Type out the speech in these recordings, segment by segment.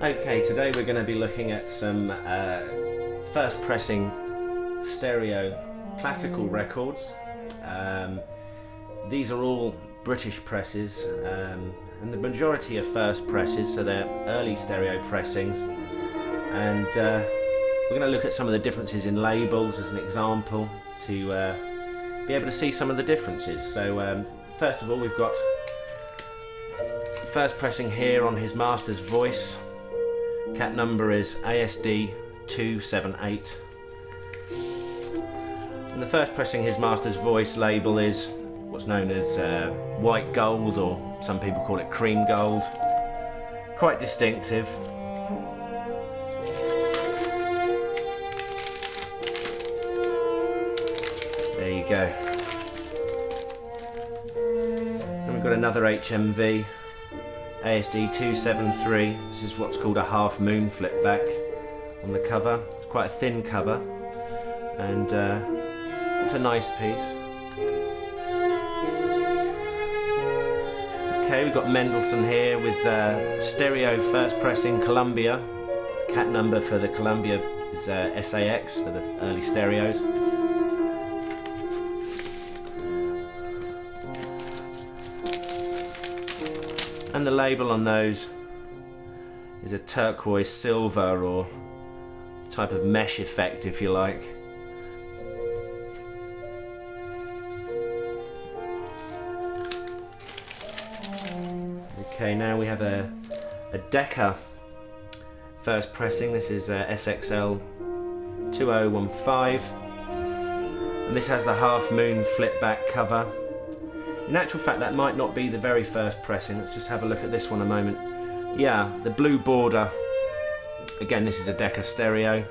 Okay, today we're going to be looking at some first pressing stereo classical records. These are all British presses, and the majority are first presses, so they're early stereo pressings. And we're going to look at some of the differences in labels as an example to be able to see some of the differences. So first of all, we've got first pressing here on his master's voice. Cat number is ASD 278. And the first pressing his master's voice label is what's known as white gold, or some people call it cream gold. Quite distinctive. There you go. And we've got another HMV. ASD 273. This is what's called a half moon flip back on the cover. It's quite a thin cover, and it's a nice piece. Okay, we've got Mendelssohn here with stereo first pressing Columbia. Cat number for the Columbia is SAX for the early stereos. And the label on those is a turquoise silver, or type of mesh effect, if you like. Okay, now we have a Decca first pressing. This is SXL 2015, and this has the half moon flip back cover. In actual fact, that might not be the very first pressing. Let's just have a look at this one a moment. Yeah, the blue border. Again, this is a Decca stereo.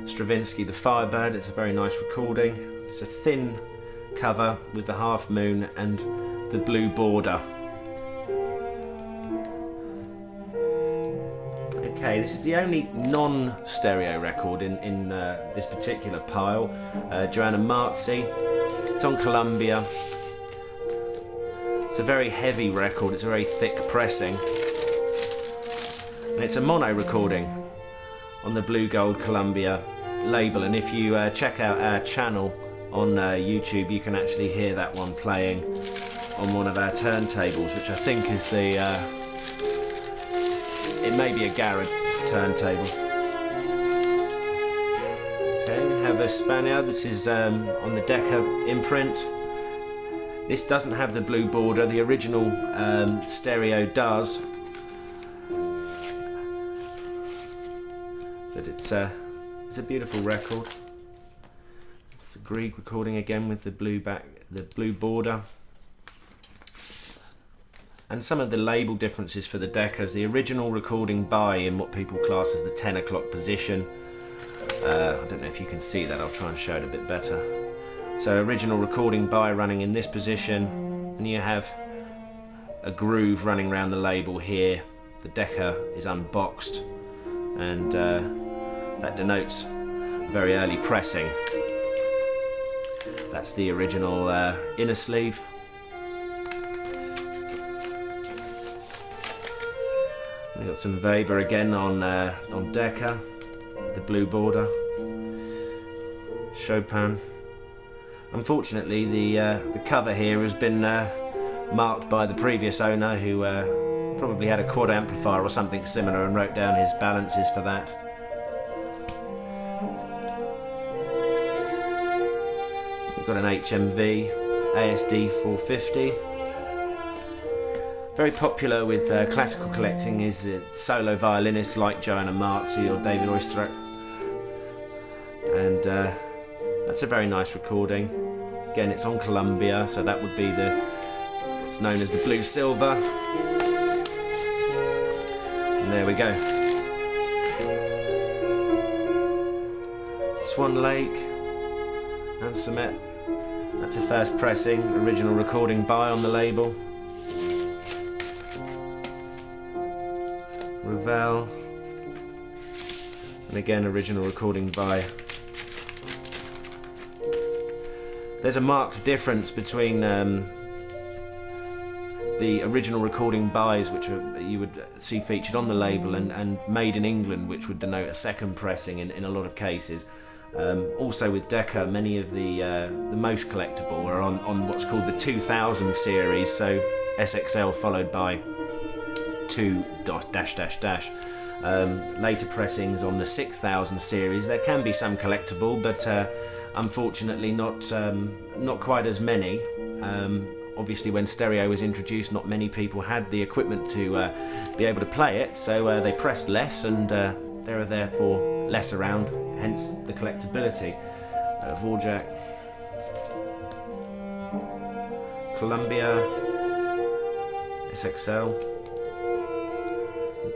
Stravinsky, the Firebird. It's a very nice recording. It's a thin cover with the half moon and the blue border. Okay, this is the only non-stereo record in this particular pile. Joanna Marzi. It's on Columbia. It's a very heavy record, it's a very thick pressing. And it's a mono recording on the Blue Gold Columbia label, and if you check out our channel on YouTube, you can actually hear that one playing on one of our turntables, which I think is the... it may be a Garrett turntable. Okay, we have a Spaniard. This is on the Decca imprint. This doesn't have the blue border. The original stereo does, but it's a beautiful record. It's the Grieg recording again with the blue border. And some of the label differences for the Deccas: the original recording by in what people class as the 10 o'clock position. I don't know if you can see that. I'll try and show it a bit better. So original recording by running in this position, and you have a groove running around the label here. The Decca is unboxed, and that denotes very early pressing. That's the original inner sleeve. We've got some Weber again on Decca, the blue border. Chopin. Unfortunately, the cover here has been marked by the previous owner, who probably had a quad amplifier or something similar and wrote down his balances for that. We've got an HMV ASD 450. Very popular with classical collecting is solo violinists like Joanna Marzi or David Oistrakh, and that's a very nice recording. Again, it's on Columbia, so that would be what's known as the blue silver. And there we go. Swan Lake and Sumet. That's a first pressing, original recording by on the label. Ravel. And again, original recording by. There's a marked difference between the original recording buys, which you would see featured on the label, and made in England, which would denote a second pressing in a lot of cases. Also with Decca, many of the most collectible are on what's called the 2000 series, so SXL followed by 2 dash dash dash. Later pressings on the 6000 series, there can be some collectible, but unfortunately not quite as many. Obviously when stereo was introduced, not many people had the equipment to be able to play it, so they pressed less, and there are therefore less around, hence the collectability. Vorjak, Columbia, SXL,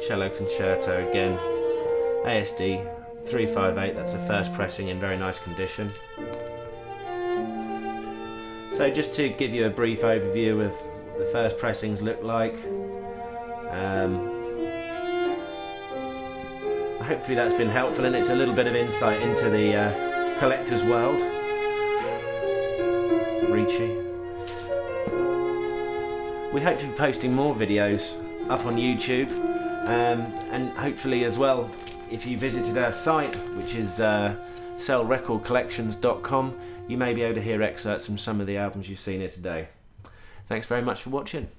Cello Concerto again, ASD 358, that's the first pressing in very nice condition. So just to give you a brief overview of what the first pressings look like. Hopefully that's been helpful, and it's a little bit of insight into the collector's world. It's the Ricci. We hope to be posting more videos up on YouTube, and hopefully as well, if you visited our site, which is sellrecordcollections.com, you may be able to hear excerpts from some of the albums you've seen here today. Thanks very much for watching.